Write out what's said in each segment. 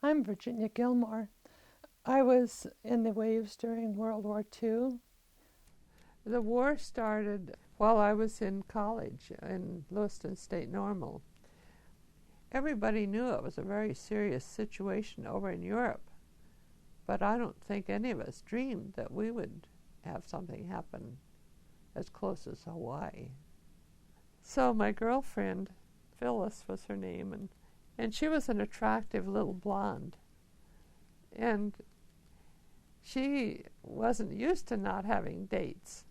I'm Virginia Gillmore. I was in the waves during World War II. The war started while I was in college in Lewiston State Normal. Everybody knew it was a very serious situation over in Europe, but I don't think any of us dreamed that we would have something happen as close as Hawaii. So my girlfriend, Phyllis was her name, and she was an attractive little blonde. And she wasn't used to not having dates.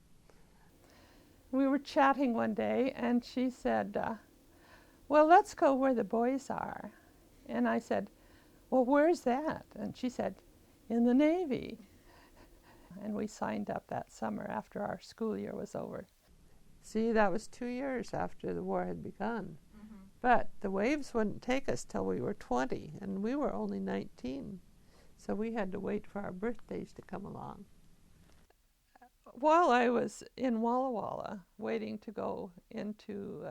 We were chatting one day, and she said, well, let's go where the boys are. And I said, well, where's that? And she said, in the Navy. And we signed up that summer after our school year was over. See, that was 2 years after the war had begun. Mm-hmm. But the waves wouldn't take us till we were 20, and we were only 19. So we had to wait for our birthdays to come along. While I was in Walla Walla, waiting to go into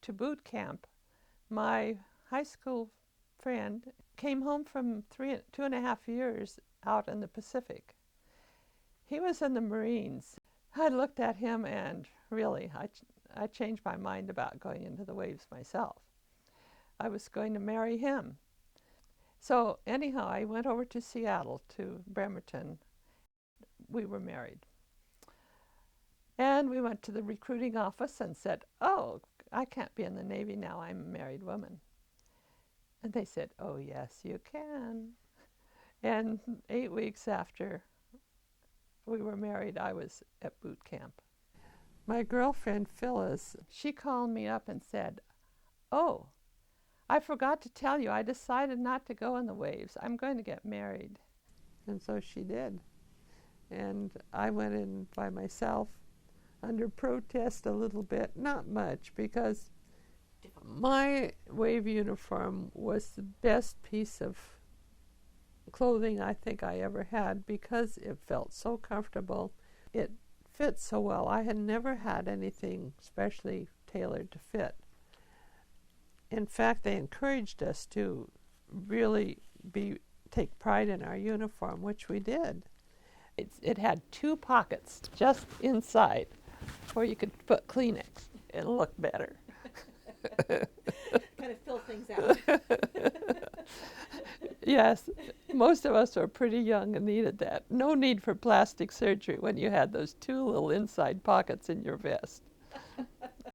to boot camp, my high school friend came home from 2.5 years out in the Pacific. He was in the Marines. I looked at him and really, I changed my mind about going into the waves myself. I was going to marry him. So anyhow, I went over to Seattle, to Bremerton. We were married. And we went to the recruiting office and said, oh, I can't be in the Navy now, I'm a married woman. And they said, oh yes, you can. And 8 weeks after we were married, I was at boot camp. My girlfriend, Phyllis, she called me up and said, oh, I forgot to tell you, I decided not to go in the waves. I'm going to get married. And so she did. And I went in by myself under protest a little bit, not much, because my wave uniform was the best piece of clothing I think I ever had because it felt so comfortable. It fit so well. I had never had anything specially tailored to fit. In fact, they encouraged us to really take pride in our uniform, which we did. It had 2 pockets just inside where you could put Kleenex and look better. Kind of fill things out. Yes, most of us were pretty young and needed that. No need for plastic surgery when you had those 2 little inside pockets in your vest.